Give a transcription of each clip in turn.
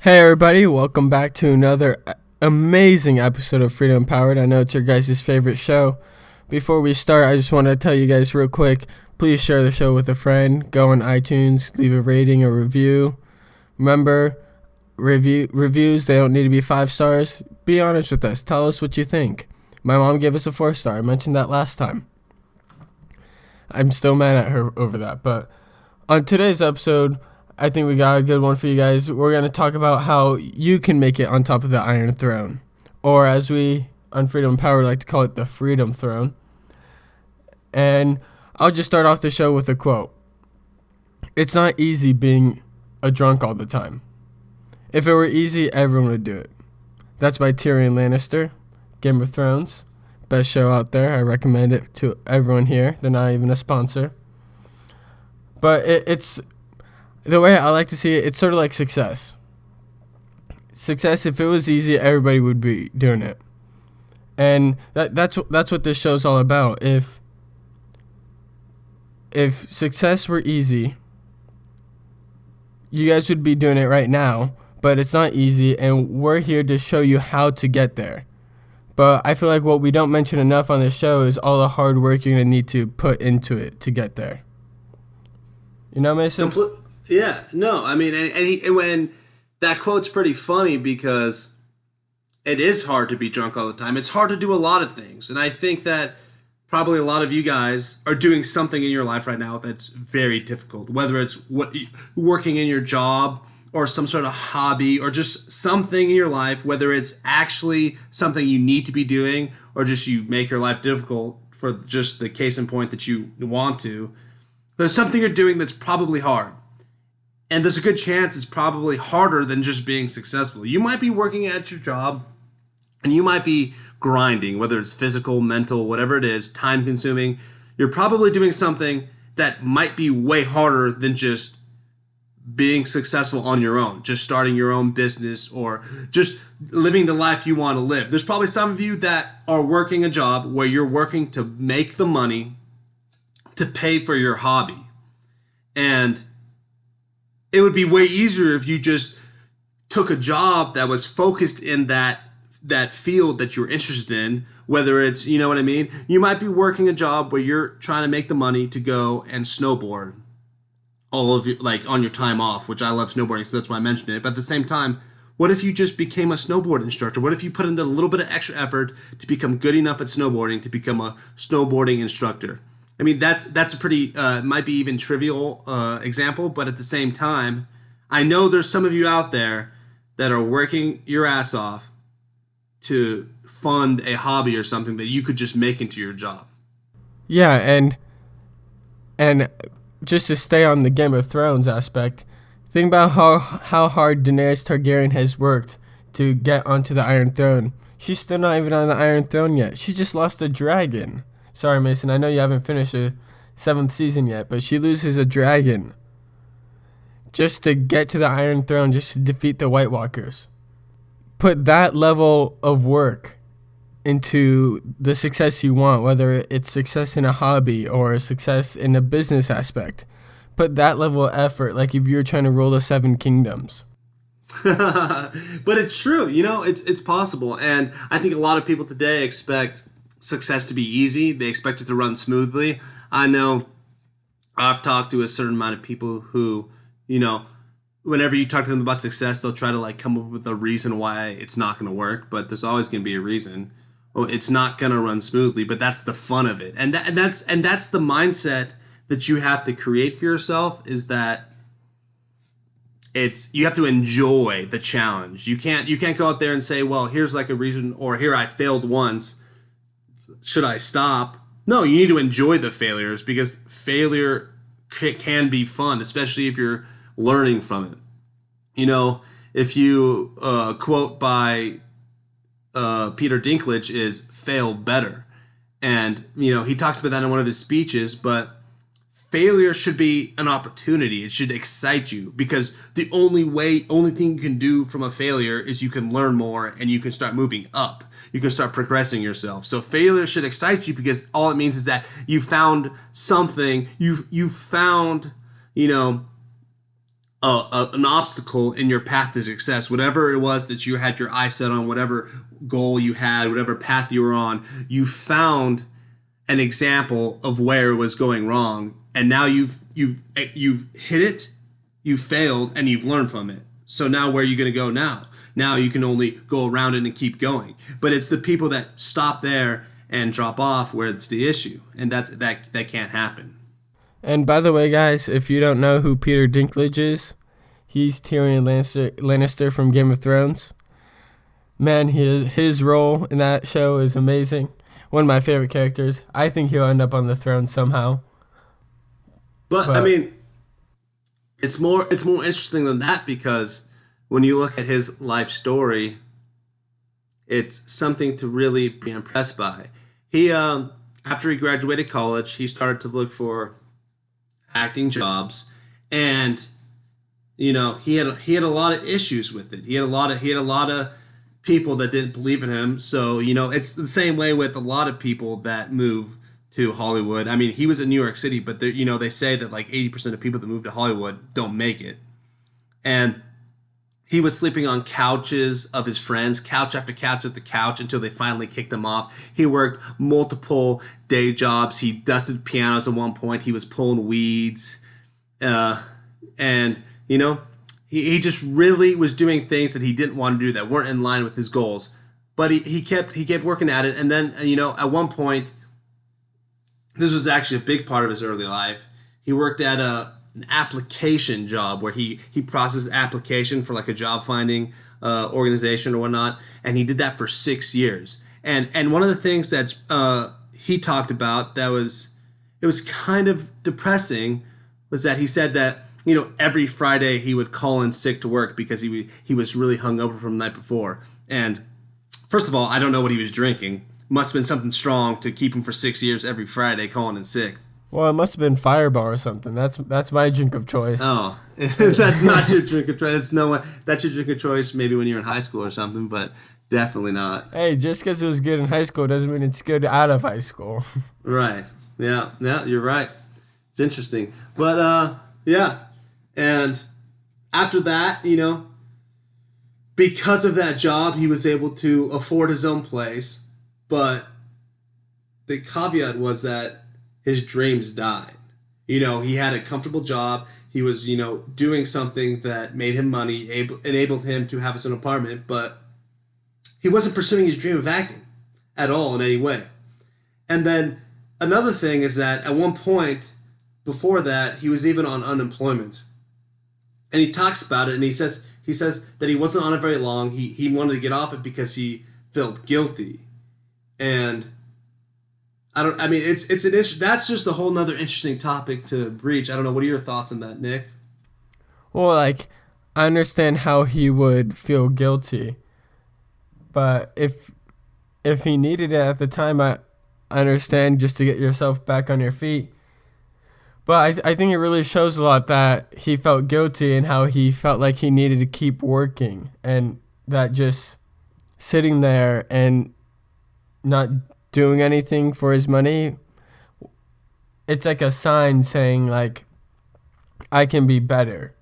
Hey everybody, welcome back to another amazing episode of Freedom Empowered. I know it's your guys' favorite show. Before we start, I just want to tell you guys real quick, please share the show with a friend. Go on iTunes, leave a rating or review. Remember, reviews, they don't need to be 5 stars. Be honest with us. Tell us what you think. My mom gave us a 4-star. I mentioned that last time. I'm still mad at her over that. But on today's episode, I think we got a good one for you guys. We're going to talk about how you can make it on top of the Iron Throne. Or as we on Freedom Power like to call it, the Freedom Throne. And I'll just start off the show with a quote. It's not easy being a drunk all the time. If it were easy, everyone would do it. That's by Tyrion Lannister, Game of Thrones. Best show out there. I recommend it to everyone here. They're not even a sponsor. But it's... The way I like to see it, it's sort of like success. Success, if it was easy, everybody would be doing it. And that's what this show's all about. If success were easy, you guys would be doing it right now, but it's not easy, and we're here to show you how to get there. But I feel like what we don't mention enough on this show is all the hard work you're going to need to put into it to get there. You know, Mason? Yeah, no, I mean, and when that quote's pretty funny because it is hard to be drunk all the time. It's hard to do a lot of things. And I think that probably a lot of you guys are doing something in your life right now that's very difficult, whether it's working in your job or some sort of hobby or just something in your life, whether it's actually something you need to be doing or just you make your life difficult for just the case in point that you want to. There's something you're doing that's probably hard. And there's a good chance it's probably harder than just being successful. You might be working at your job and you might be grinding, whether it's physical, mental, whatever it is, time consuming. You're probably doing something that might be way harder than just being successful on your own, just starting your own business or just living the life you want to live. There's probably some of you that are working a job where you're working to make the money to pay for your hobby. And it would be way easier if you just took a job that was focused in that field that you're interested in, whether it's, you know what I mean? You might be working a job where you're trying to make the money to go and snowboard all of you, like on your time off, which I love snowboarding, so that's why I mentioned it. But at the same time, what if you just became a snowboard instructor? What if you put in a little bit of extra effort to become good enough at snowboarding to become a snowboarding instructor? I mean, that's a pretty, might be even trivial example, but at the same time, I know there's some of you out there that are working your ass off to fund a hobby or something that you could just make into your job. Yeah, and just to stay on the Game of Thrones aspect, think about how hard Daenerys Targaryen has worked to get onto the Iron Throne. She's still not even on the Iron Throne yet. She just lost a dragon. Sorry, Mason, I know you haven't finished the 7th season yet, but she loses a dragon just to get to the Iron Throne, just to defeat the White Walkers. Put that level of work into the success you want, whether it's success in a hobby or success in a business aspect. Put that level of effort, like if you're trying to rule the 7 kingdoms. But it's true, you know, it's possible. And I think a lot of people today expect success to be easy. They expect it to run smoothly. I know I've talked to a certain amount of people who, you know, whenever you talk to them about success, they'll try to like come up with a reason why it's not going to work, but there's always going to be a reason. Well, it's not going to run smoothly, but that's the fun of it. And that's the mindset that you have to create for yourself, is that you have to enjoy the challenge. You can't go out there and say, well, here's like a reason, or here I failed once, should I stop? No, you need to enjoy the failures, because failure can be fun, especially if you're learning from it. You know, if you quote by Peter Dinklage is "fail better," and you know he talks about that in one of his speeches. But failure should be an opportunity. It should excite you, because the only thing you can do from a failure is you can learn more and you can start moving up. You can start progressing yourself. So failure should excite you, because all it means is that you found something. You found, you know, an obstacle in your path to success. Whatever it was that you had your eyes set on, whatever goal you had, whatever path you were on, you found an example of where it was going wrong, and now you've hit it, you failed, and you've learned from it. So now where are you going to go now? Now you can only go around it and keep going. But it's the people that stop there and drop off where it's the issue, and that can't happen. And by the way, guys, if you don't know who Peter Dinklage is, he's Tyrion Lannister from Game of Thrones. Man, his role in that show is amazing. One of my favorite characters. I think he'll end up on the throne somehow. But I mean, it's more interesting than that, because when you look at his life story, it's something to really be impressed by. He after he graduated college, he started to look for acting jobs, and he had a lot of issues with it. He had a lot of people that didn't believe in him. So it's the same way with a lot of people that move to Hollywood. I mean, he was in New York City, but they say that like 80% of people that move to Hollywood don't make it, and he was sleeping on couches of his friends, couch after couch after couch, until they finally kicked him off. He worked multiple day jobs. He dusted pianos at one point. He was pulling weeds. And he just really was doing things that he didn't want to do, that weren't in line with his goals. But he kept working at it. And then, at one point, this was actually a big part of his early life, he worked at an application job where he processed application for like a job finding organization or whatnot, and he did that for 6 years. And one of the things that's he talked about it was kind of depressing, was that he said that every Friday he would call in sick to work because he was really hungover from the night before. And first of all, I don't know what he was drinking. Must have been something strong to keep him for 6 years every Friday calling in sick. Well, it must have been Fireball or something. That's my drink of choice. Oh, that's not your drink of choice. That's your drink of choice maybe when you're in high school or something, but definitely not. Hey, just because it was good in high school doesn't mean it's good out of high school. Right. Yeah, you're right. It's interesting. But, yeah. And after that, because of that job, he was able to afford his own place. But the caveat was that his dreams died. He had a comfortable job. He was, doing something that made him money, enabled him to have his own apartment, but he wasn't pursuing his dream of acting at all in any way. And then another thing is that at one point before that, he was even on unemployment. And he talks about it, and he says that he wasn't on it very long. He wanted to get off it because he felt guilty. And it's an issue. That's just a whole nother interesting topic to breach. I don't know. What are your thoughts on that, Nick? Well, I understand how he would feel guilty, but if he needed it at the time, I understand, just to get yourself back on your feet. But I think it really shows a lot that he felt guilty and how he felt like he needed to keep working, and that just sitting there and not doing anything for his money, it's like a sign saying, like, I can be better.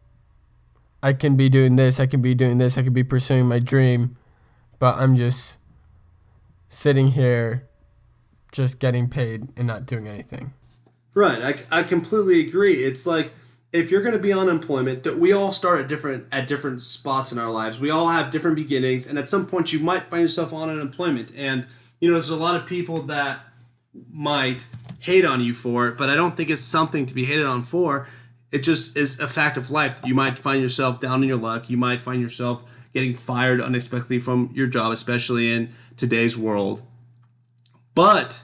I can be doing this, I can be doing this, I can be pursuing my dream, but I'm just sitting here just getting paid and not doing anything. Right, I completely agree. It's like, if you're going to be on unemployment, that we all start at different spots in our lives. We all have different beginnings, and at some point you might find yourself on unemployment. And there's a lot of people that might hate on you for it, but I don't think it's something to be hated on for. It just is a fact of life. You might find yourself down in your luck. You might find yourself getting fired unexpectedly from your job, especially in today's world. But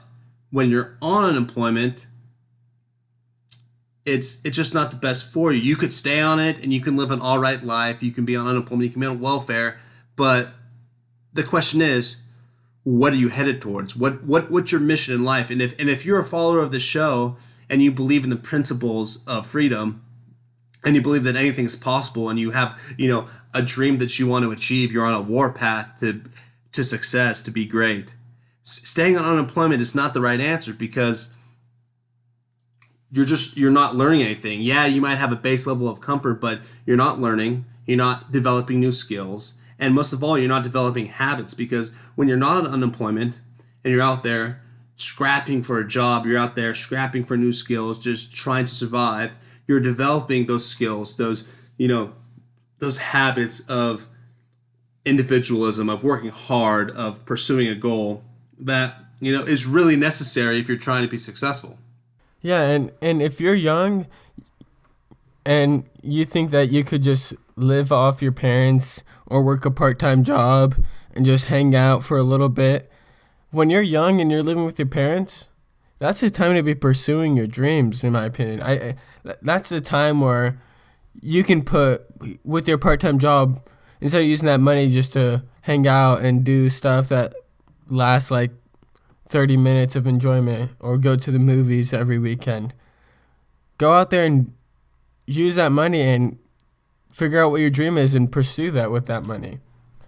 when you're on unemployment, it's just not the best for you. You could stay on it and you can live an all right life. You can be on unemployment. You can be on welfare. But the question is, what are you headed towards? What's your mission in life? And if you're a follower of the show and you believe in the principles of freedom, and you believe that anything is possible, and you have a dream that you want to achieve, you're on a war path to success, to be great. Staying on unemployment is not the right answer, because you're not learning anything. Yeah, you might have a base level of comfort, but you're not learning. You're not developing new skills, and most of all, you're not developing habits, because when you're not on unemployment and you're out there scrapping for a job, you're out there scrapping for new skills, just trying to survive. You're developing those skills, those habits of individualism, of working hard, of pursuing a goal that is really necessary if you're trying to be successful. Yeah, and if you're young and you think that you could just live off your parents or work a part-time job and just hang out for a little bit, when you're young and you're living with your parents, that's the time to be pursuing your dreams, in my opinion. That's the time where you can put with your part-time job, instead of using that money just to hang out and do stuff that lasts like 30 minutes of enjoyment or go to the movies every weekend. Go out there and use that money and figure out what your dream is and pursue that with that money.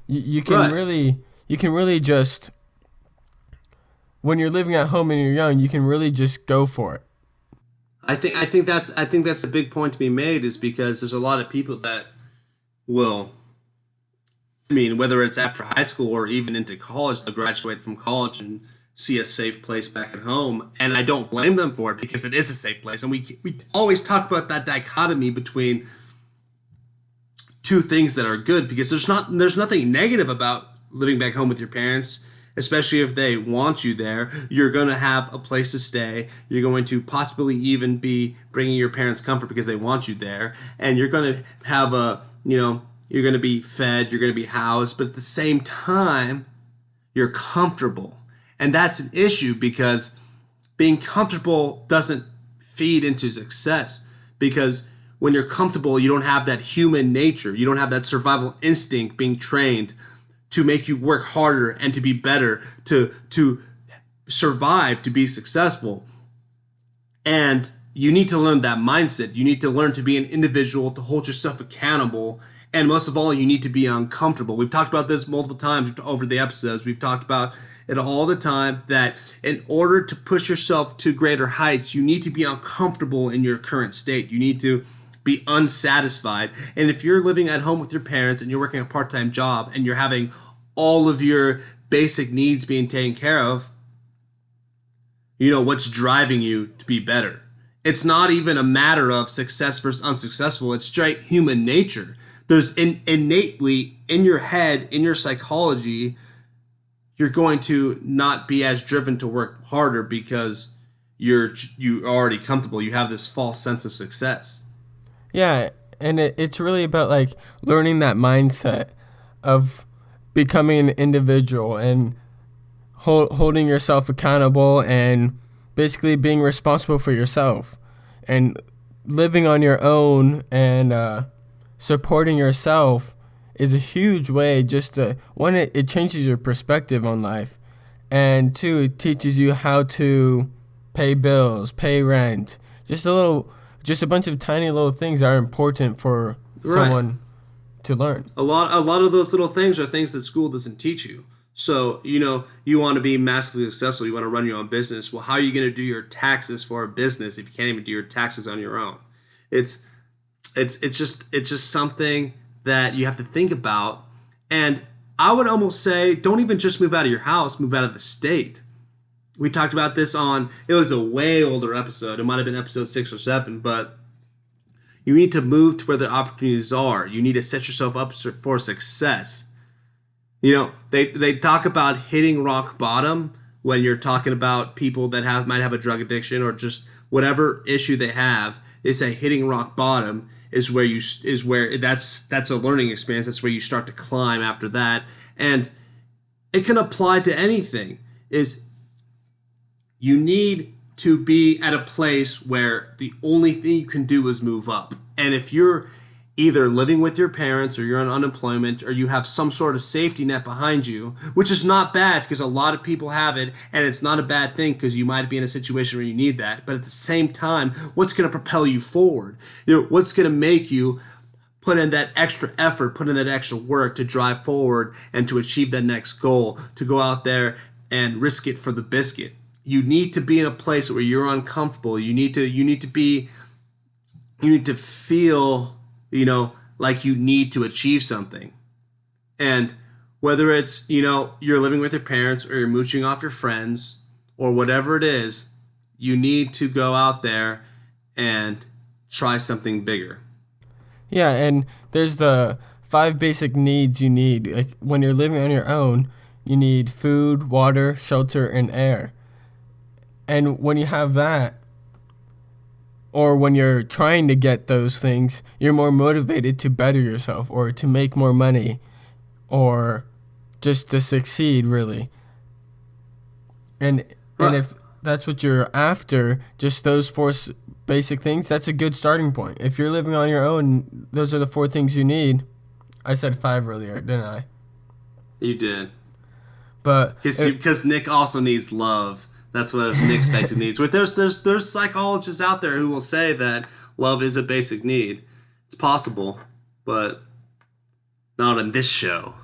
You can Right. really just, when you're living at home and you're young, you can really just go for it. I think that's the big point to be made, is because there's a lot of people that will, I mean, whether it's after high school or even into college, they'll graduate from college and see a safe place back at home, and I don't blame them for it, because it is a safe place. And we always talk about that dichotomy between two things that are good, because there's nothing negative about living back home with your parents, especially if they want you there. You're going to have a place to stay. You're going to possibly even be bringing your parents comfort because they want you there, and you're going to have you're going to be fed, you're going to be housed, but at the same time, you're comfortable. And that's an issue, because being comfortable doesn't feed into success, because when you're comfortable, you don't have that human nature. You don't have that survival instinct being trained to make you work harder and to be better, to survive, to be successful. And you need to learn that mindset. You need to learn to be an individual, to hold yourself accountable. And most of all, you need to be uncomfortable. We've talked about this multiple times over the episodes. We've talked about it all the time, that in order to push yourself to greater heights, you need to be uncomfortable in your current state. You need to be unsatisfied. And if you're living at home with your parents and you're working a part-time job and you're having all of your basic needs being taken care of, what's driving you to be better. It's not even a matter of success versus unsuccessful. It's straight human nature. There's innately in your head, in your psychology, you're going to not be as driven to work harder, because you're already comfortable. You have this false sense of success. Yeah, and it's really about like learning that mindset of becoming an individual and holding yourself accountable and basically being responsible for yourself and living on your own and supporting yourself is a huge way. Just to, one, it changes your perspective on life, and two, it teaches you how to pay bills, pay rent, just a bunch of tiny little things that are important for Right. someone to learn. A lot of those little things are things that school doesn't teach you. So, you want to be massively successful, you want to run your own business. Well, how are you going to do your taxes for a business if you can't even do your taxes on your own? It's just something that you have to think about. And I would almost say, don't even just move out of your house, move out of the state. We talked about this it was a way older episode. It might have been episode 6 or 7, but you need to move to where the opportunities are. You need to set yourself up for success. They talk about hitting rock bottom when you're talking about people that might have a drug addiction or just whatever issue they have. They say hitting rock bottom is where that's a learning experience. That's where you start to climb after that, and it can apply to anything. You need to be at a place where the only thing you can do is move up. And if you're either living with your parents or you're on unemployment or you have some sort of safety net behind you, which is not bad because a lot of people have it, and it's not a bad thing because you might be in a situation where you need that. But at the same time, what's going to propel you forward? What's going to make you put in that extra effort, put in that extra work to drive forward and to achieve that next goal, to go out there and risk it for the biscuit. you need to be in a place where you're uncomfortable. You need to feel, like you need to achieve something. And whether it's, you're living with your parents or you're mooching off your friends or whatever it is, you need to go out there and try something bigger. Yeah, and there's the 5 basic needs you need. Like when you're living on your own, you need food, water, shelter, and air. And when you have that, or when you're trying to get those things, you're more motivated to better yourself or to make more money or just to succeed, really. And if that's what you're after, just those 4 basic things, that's a good starting point. If you're living on your own, those are the 4 things you need. I said 5 earlier, didn't I? You did. But because Nick also needs love. That's what Nick's basic needs. But there's psychologists out there who will say that love is a basic need. It's possible, but not in this show.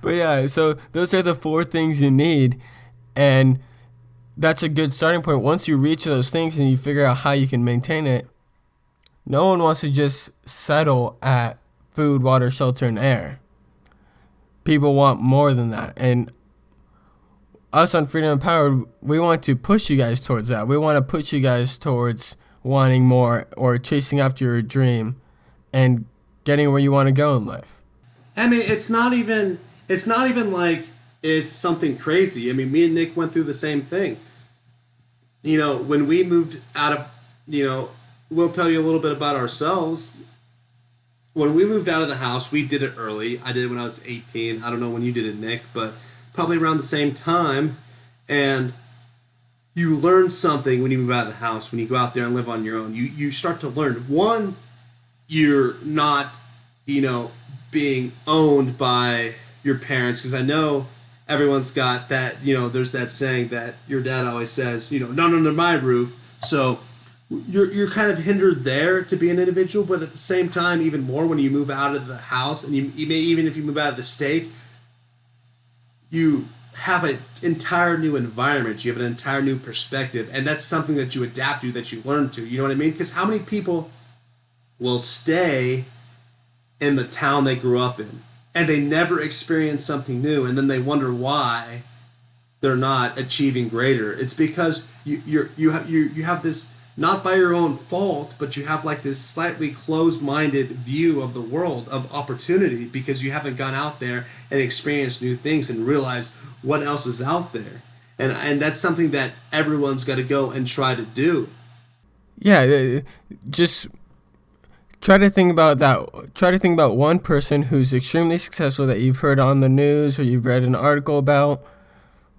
But yeah, so those are the 4 things you need, and that's a good starting point. Once you reach those things and you figure out how you can maintain it, no one wants to just settle at food, water, shelter, and air. People want more than that, and us on Freedom Empowered, we want to push you guys towards that. We want to push you guys towards wanting more or chasing after your dream and getting where you want to go in life. I mean, it's not even like it's something crazy. I mean, me and Nick went through the same thing. When we moved out of, we'll tell you a little bit about ourselves. When we moved out of the house, we did it early. I did it when I was 18. I don't know when you did it, Nick, but probably around the same time. And you learn something when you move out of the house, when you go out there and live on your own. You start to learn. One, you're not, being owned by your parents, because I know everyone's got that, there's that saying that your dad always says, not under my roof. So you're kind of hindered there to be an individual, but at the same time, even more when you move out of the house, and you may, even if you move out of the state, you have an entire new environment. You have an entire new perspective, and that's something that you adapt to, that you learn to. You know what I mean? Because how many people will stay in the town they grew up in, and they never experience something new, and then they wonder why they're not achieving greater? It's because you have this, not by your own fault, but you have like this slightly closed-minded view of the world, of opportunity, because you haven't gone out there and experienced new things and realized what else is out there. And that's something that everyone's got to go and try to do. Yeah, just try to think about that. Try to think about one person who's extremely successful that you've heard on the news or you've read an article about,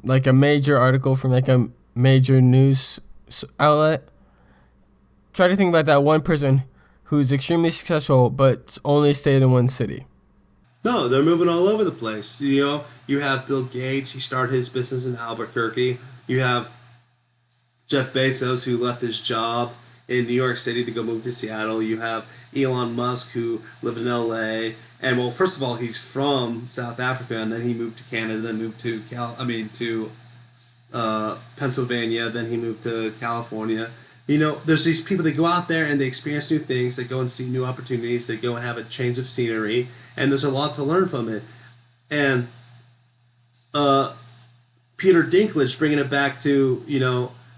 like a major article from like a major news outlet. Try to think about that one person who's extremely successful but only stayed in one city. No, they're moving all over the place. You have Bill Gates. He started his business in Albuquerque. You have Jeff Bezos, who left his job in New York City to go move to Seattle. You have Elon Musk, who lived in L.A. And, well, first of all, he's from South Africa, and then he moved to Canada, then moved to Pennsylvania, then he moved to California. There's these people that go out there and they experience new things. They go and see new opportunities. They go and have a change of scenery, and there's a lot to learn from it. And Peter Dinklage, bringing it back to,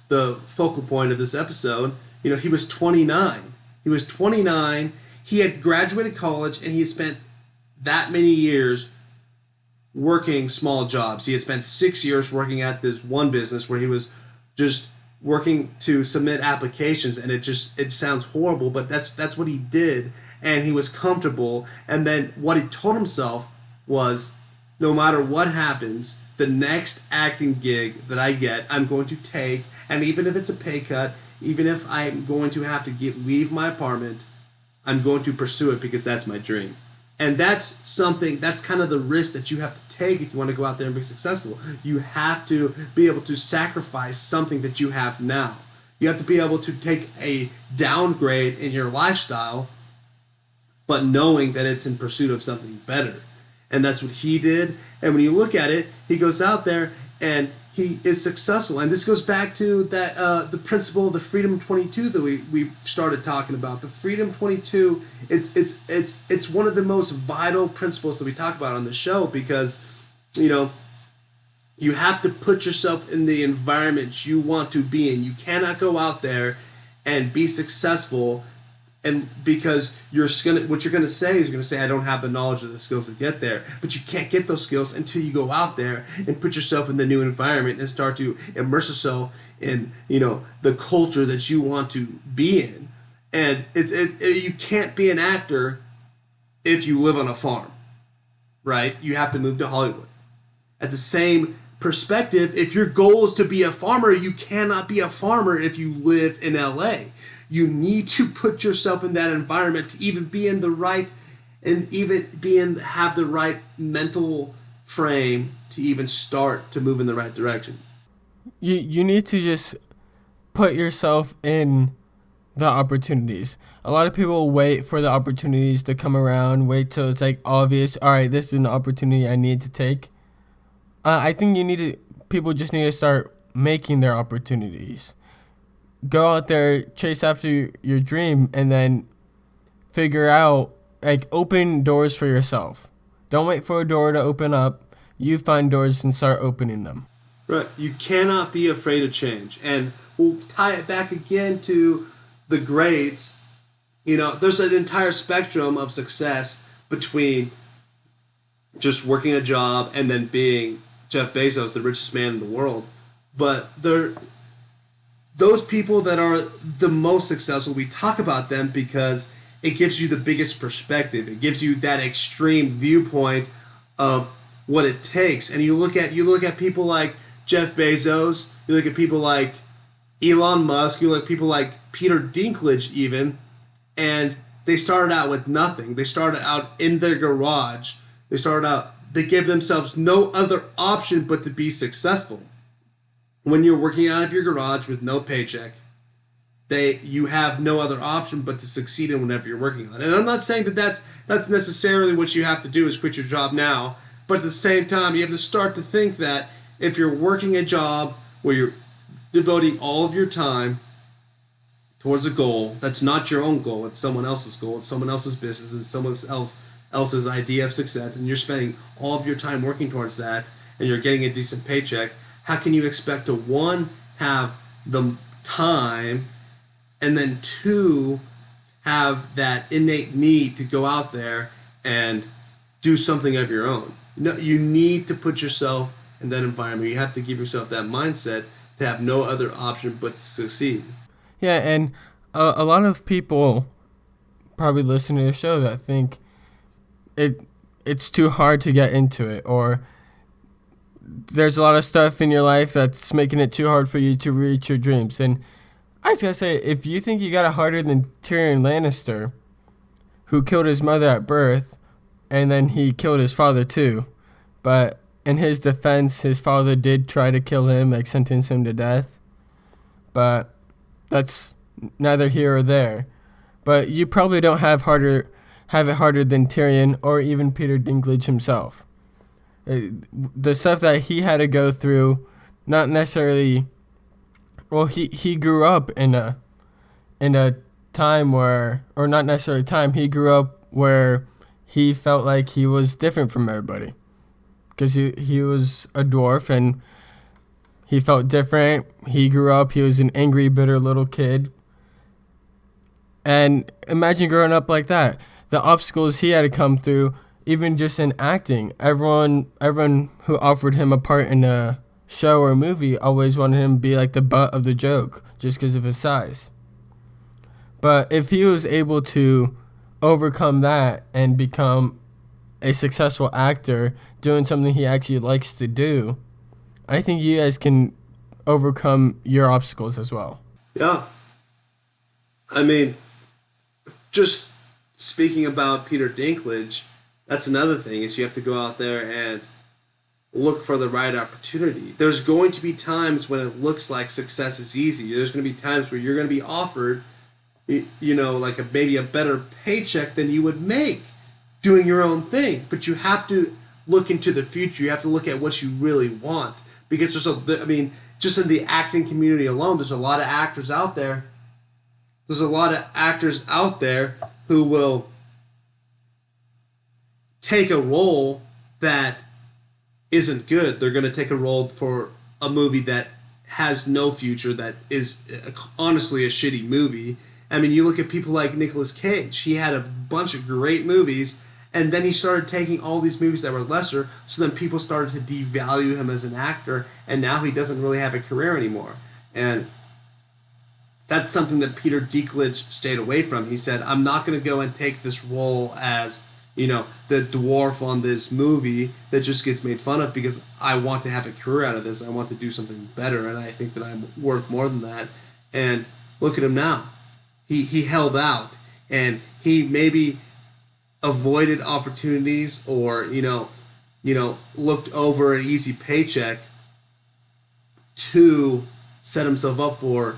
the focal point of this episode, he was 29. He was 29. He had graduated college, and he had spent that many years working small jobs. He had spent 6 years working at this one business where he was just working to submit applications, and it sounds horrible, but that's what he did, and he was comfortable. And then what he told himself was, no matter what happens, the next acting gig that I get, I'm going to take, and even if it's a pay cut, even if I'm going to have to leave my apartment, I'm going to pursue it because that's my dream. And that's kind of the risk that you have to take if you want to go out there and be successful. You have to be able to sacrifice something that you have now. You have to be able to take a downgrade in your lifestyle, but knowing that it's in pursuit of something better. And that's what he did. And when you look at it, he goes out there and he is successful. And this goes back to that the principle of the Freedom 22 that we started talking about. The Freedom 22, it's one of the most vital principles that we talk about on the show, because, you know, you have to put yourself in the environment you want to be in. You cannot go out there and be successful, and because what you're gonna say is, you're gonna say, I don't have the knowledge or the skills to get there. But you can't get those skills until you go out there and put yourself in the new environment and start to immerse yourself in, you know, the culture that you want to be in. And you can't be an actor if you live on a farm, right? You have to move to Hollywood. At the same perspective, if your goal is to be a farmer, you cannot be a farmer if you live in LA. You need to put yourself in that environment to even be in the right, and even have the right mental frame to even start to move in the right direction. You need to just put yourself in the opportunities. A lot of people wait for the opportunities to come around, wait till it's like obvious, all right, this is an opportunity I need to take. I think people just need to start making their opportunities. Go out there, chase after your dream, and then figure out, like, open doors for yourself. Don't wait for a door to open up. You find doors and start opening them. Right. You cannot be afraid of change. And we'll tie it back again to the grades. You know, there's an entire spectrum of success between just working a job and then being Jeff Bezos, the richest man in the world. But those people that are the most successful, we talk about them because it gives you the biggest perspective. It gives you that extreme viewpoint of what it takes. And you look at people like Jeff Bezos, you look at people like Elon Musk, you look at people like Peter Dinklage even, and they started out with nothing. They started out in their garage. They gave themselves no other option but to be successful. When you're working out of your garage with no paycheck, you have no other option but to succeed in whatever you're working on. And I'm not saying that that's necessarily what you have to do is quit your job now, but at the same time, you have to start to think that if you're working a job where you're devoting all of your time towards a goal that's not your own goal, it's someone else's goal, it's someone else's business, it's someone else's idea of success, and you're spending all of your time working towards that, and you're getting a decent paycheck, how can you expect to, one, have the time, and then two, have that innate need to go out there and do something of your own? No, you need to put yourself in that environment. You have to give yourself that mindset to have no other option but to succeed. Yeah, and a lot of people probably listen to the show that think it's too hard to get into it, or there's a lot of stuff in your life that's making it too hard for you to reach your dreams. And I just gotta say, if you think you got it harder than Tyrion Lannister, who killed his mother at birth, and then he killed his father too, but in his defense, his father did try to kill him, like sentence him to death, but that's neither here or there. But you probably don't have it harder than Tyrion or even Peter Dinklage himself. The stuff that he had to go through, not necessarily. Well, he grew up in a time where, or not necessarily time. He grew up where he felt like he was different from everybody, because he was a dwarf and he felt different. He grew up. He was an angry, bitter little kid. And imagine growing up like that. The obstacles he had to come through, even just in acting. Everyone who offered him a part in a show or a movie always wanted him to be like the butt of the joke just because of his size. But if he was able to overcome that and become a successful actor doing something he actually likes to do, I think you guys can overcome your obstacles as well. Yeah. I mean, just speaking about Peter Dinklage, that's another thing, is you have to go out there and look for the right opportunity. There's going to be times when it looks like success is easy. There's going to be times where you're going to be offered, like maybe a better paycheck than you would make doing your own thing. But you have to look into the future. You have to look at what you really want, because just in the acting community alone, there's a lot of actors out there. There's a lot of actors out there who will take a role that isn't good. They're going to take a role for a movie that has no future, that is honestly a shitty movie. I mean, you look at people like Nicolas Cage. He had a bunch of great movies, and then he started taking all these movies that were lesser, so then people started to devalue him as an actor, and now he doesn't really have a career anymore. And that's something that Peter Dinklage stayed away from. He said, I'm not going to go and take this role as, the dwarf on this movie that just gets made fun of, because I want to have a career out of this. I want to do something better, and I think that I'm worth more than that. And look at him now. He held out, and he maybe avoided opportunities, or looked over an easy paycheck to set himself up for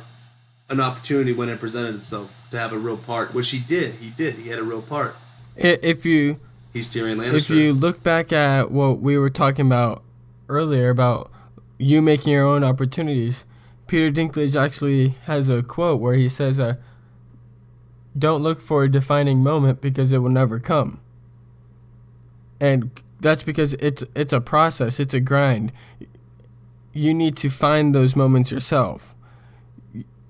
an opportunity when it presented itself to have a real part, which he did. He had a real part. He's Tyrion Lannister. If you look back at what we were talking about earlier about you making your own opportunities, Peter Dinklage actually has a quote where he says, don't look for a defining moment because it will never come. And that's because it's a process, it's a grind. You need to find those moments yourself.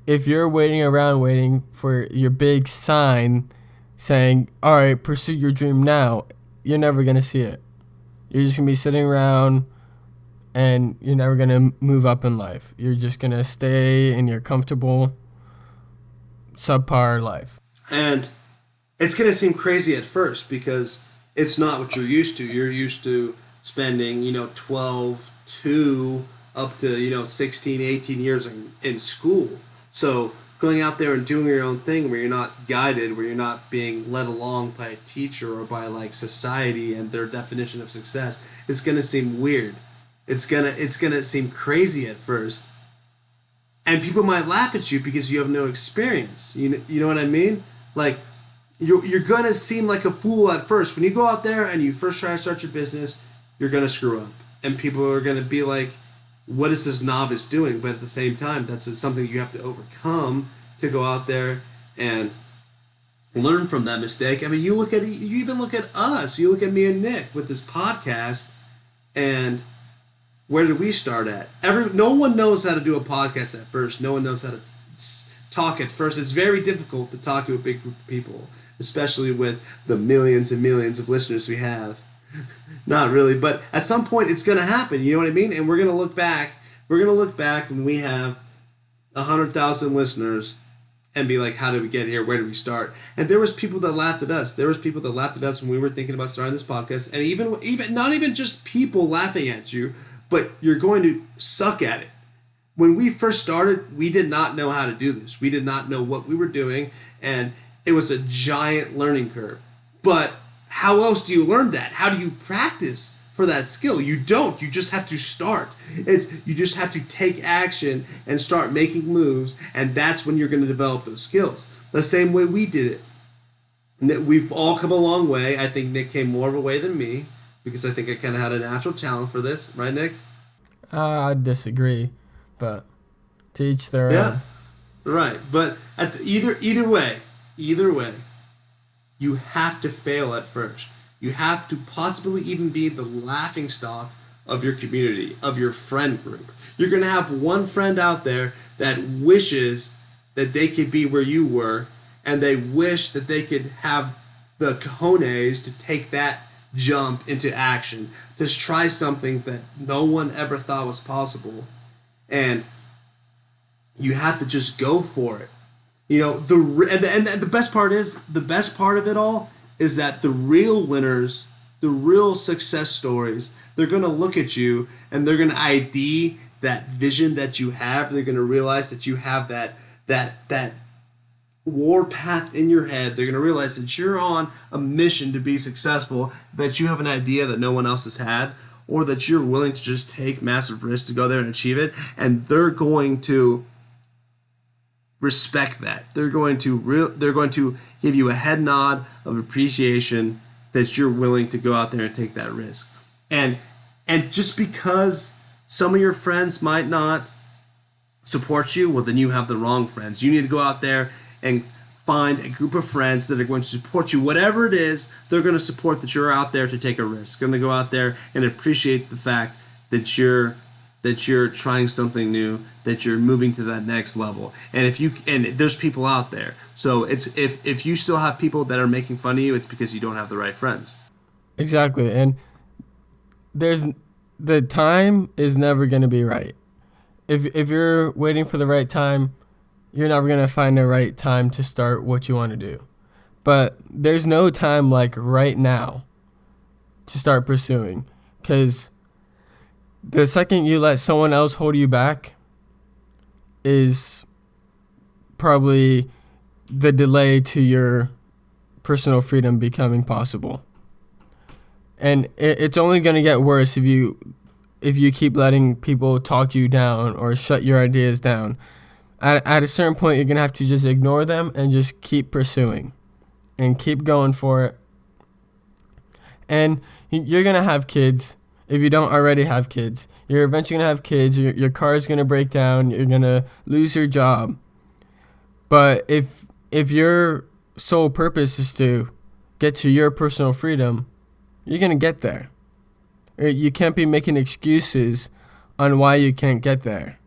If you're waiting for your big sign saying, all right, pursue your dream now, you're never going to see it. You're just going to be sitting around and you're never going to move up in life. You're just going to stay in your comfortable, subpar life. And it's going to seem crazy at first because it's not what you're used to. You're used to spending, 12 to up to, 16, 18 years in school. So going out there and doing your own thing where you're not guided, where you're not being led along by a teacher or by like society and their definition of success, it's going to seem weird. It's gonna seem crazy at first. And people might laugh at you because you have no experience. You know what I mean? Like, you're going to seem like a fool at first. When you go out there and you first try to start your business, you're going to screw up. And people are going to be like, what is this novice doing? But at the same time, that's something you have to overcome to go out there and learn from that mistake. I mean, you even look at us. You look at me and Nick with this podcast, and where did we start at? No one knows how to do a podcast at first. No one knows how to talk at first. It's very difficult to talk to a big group of people, especially with the millions and millions of listeners we have. Not really, but at some point it's going to happen. You know what I mean? And we're going to look back. We're going to look back when we have 100,000 listeners and be like, how did we get here? Where did we start? And there was people that laughed at us. There was people that laughed at us when we were thinking about starting this podcast. And even not even just people laughing at you, but you're going to suck at it. When we first started, we did not know how to do this. We did not know what we were doing, and it was a giant learning curve. But how else do you learn that? How do you practice for that skill? You don't. You just have to start. You just have to take action and start making moves, and that's when you're going to develop those skills. The same way we did it. We've all come a long way. I think Nick came more of a way than me, because I think I kind of had a natural talent for this. Right, Nick? I disagree, but to each their own. Yeah, right. But either way, you have to fail at first. You have to possibly even be the laughingstock of your community, of your friend group. You're going to have one friend out there that wishes that they could be where you were, and they wish that they could have the cojones to take that jump into action, to try something that no one ever thought was possible. And you have to just go for it. And the best part of it all is that the real winners, the real success stories, they're going to look at you and they're going to ID that vision that you have. They're going to realize that you have that war path in your head. They're going to realize that you're on a mission to be successful, that you have an idea that no one else has had, or that you're willing to just take massive risks to go there and achieve it. And they're going to respect that. They're going to give you a head nod of appreciation that you're willing to go out there and take that risk. And just because some of your friends might not support you, well, then you have the wrong friends. You need to go out there and find a group of friends that are going to support you. Whatever it is, they're going to support that you're out there to take a risk. Going to go out there and appreciate the fact that you're trying something new, that you're moving to that next level. And there's people out there. So it's if you still have people that are making fun of you, it's because you don't have the right friends. Exactly. And the time is never going to be right. If you're waiting for the right time, you're never going to find the right time to start what you want to do. But there's no time like right now to start pursuing, because the second you let someone else hold you back is probably the delay to your personal freedom becoming possible. And it's only going to get worse if you keep letting people talk you down or shut your ideas down. At a certain point, you're going to have to just ignore them and just keep pursuing and keep going for it. And you're going to have kids. If you don't already have kids, you're eventually going to have kids. Your car is going to break down. You're going to lose your job. But if your sole purpose is to get to your personal freedom, you're going to get there. You can't be making excuses on why you can't get there,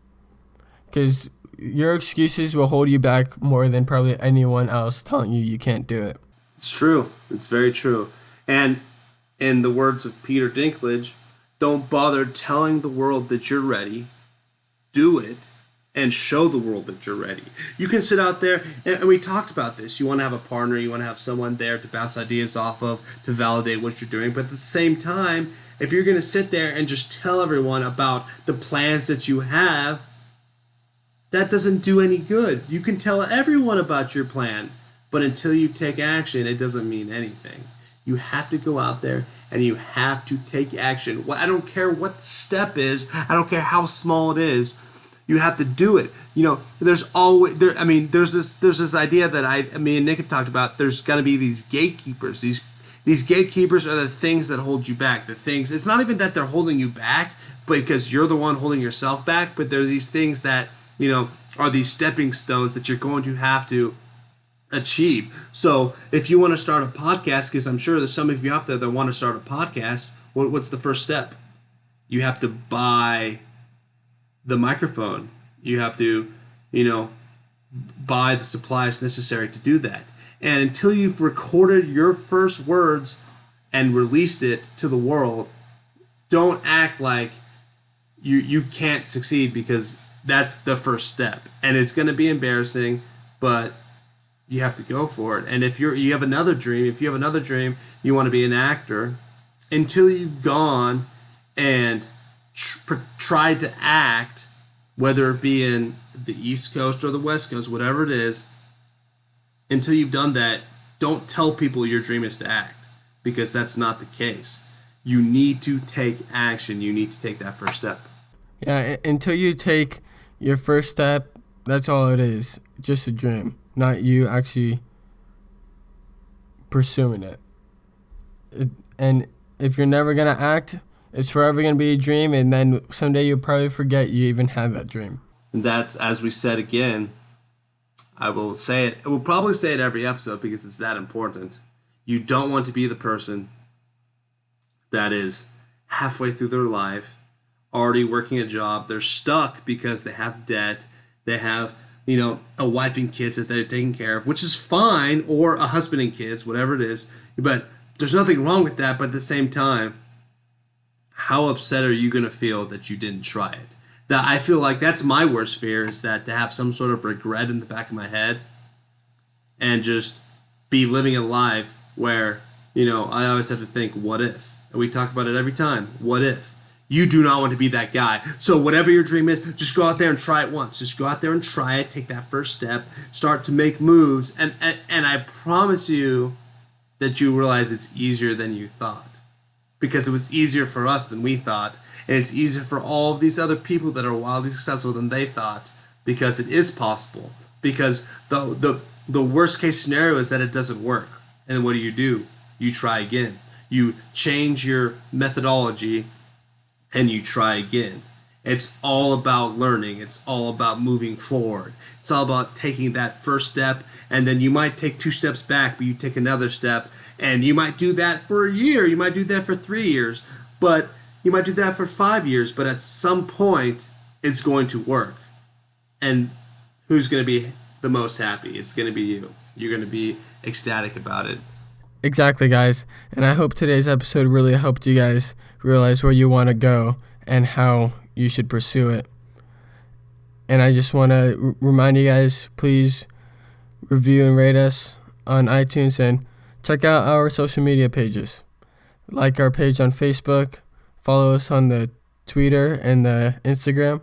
because your excuses will hold you back more than probably anyone else telling you can't do it. It's true. It's very true. And in the words of Peter Dinklage, don't bother telling the world that you're ready. Do it and show the world that you're ready. You can sit out there, and we talked about this. You want to have a partner, you want to have someone there to bounce ideas off of, to validate what you're doing. But at the same time, if you're going to sit there and just tell everyone about the plans that you have, that doesn't do any good. You can tell everyone about your plan, but until you take action, it doesn't mean anything. You have to go out there and you have to take action. I don't care what the step is. I don't care how small it is. You have to do it. You know, there's always there. I mean, there's this idea that me and Nick have talked about. There's got to be these gatekeepers. These gatekeepers are the things that hold you back. The things. It's not even that they're holding you back, but because you're the one holding yourself back. But there's these things that, you know, are these stepping stones that you're going to have to achieve. So if you want to start a podcast, because I'm sure there's some of you out there that want to start a podcast, what's the first step? You have to buy the microphone. You have to, you know, buy the supplies necessary to do that. And until you've recorded your first words and released it to the world, don't act like you can't succeed, because that's the first step. And it's going to be embarrassing, but you have to go for it. And if you have another dream, you want to be an actor, until you've gone and tried to act, whether it be in the East Coast or the West Coast, whatever it is, until you've done that, don't tell people your dream is to act, because that's not the case. You need to take action. You need to take that first step. Yeah, until you take your first step, that's all it is. Just a dream, not you actually pursuing it. And if you're never going to act, it's forever going to be a dream, and then someday you'll probably forget you even had that dream. And that's, as we said again, I will say it. We'll probably say it every episode because it's that important. You don't want to be the person that is halfway through their life, already working a job. They're stuck because they have debt. They have, you know, a wife and kids that they're taking care of, which is fine, or a husband and kids, whatever it is. But there's nothing wrong with that. But at the same time, how upset are you going to feel that you didn't try it? That I feel like that's my worst fear, is that to have some sort of regret in the back of my head and just be living a life where, you know, I always have to think, what if? And we talk about it every time. What if? You do not want to be that guy. So whatever your dream is, just go out there and try it once. Just go out there and try it. Take that first step. Start to make moves. And I promise you that you realize it's easier than you thought. Because it was easier for us than we thought. And it's easier for all of these other people that are wildly successful than they thought. Because it is possible. Because the worst case scenario is that it doesn't work. And what do? You try again. you change your methodology, and you try again. It's all about learning. It's all about moving forward. It's all about taking that first step, and then you might take 2 steps back, but you take another step, and you might do that for a year. You might do that for 3 years, but you might do that for 5 years, but at some point, it's going to work. And who's going to be the most happy? It's going to be you. You're going to be ecstatic about it. Exactly, guys. And I hope today's episode really helped you guys realize where you want to go and how you should pursue it. And I just want to remind you guys, please review and rate us on iTunes and check out our social media pages. Like our page on Facebook, follow us on the Twitter and the Instagram.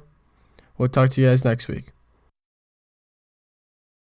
We'll talk to you guys next week.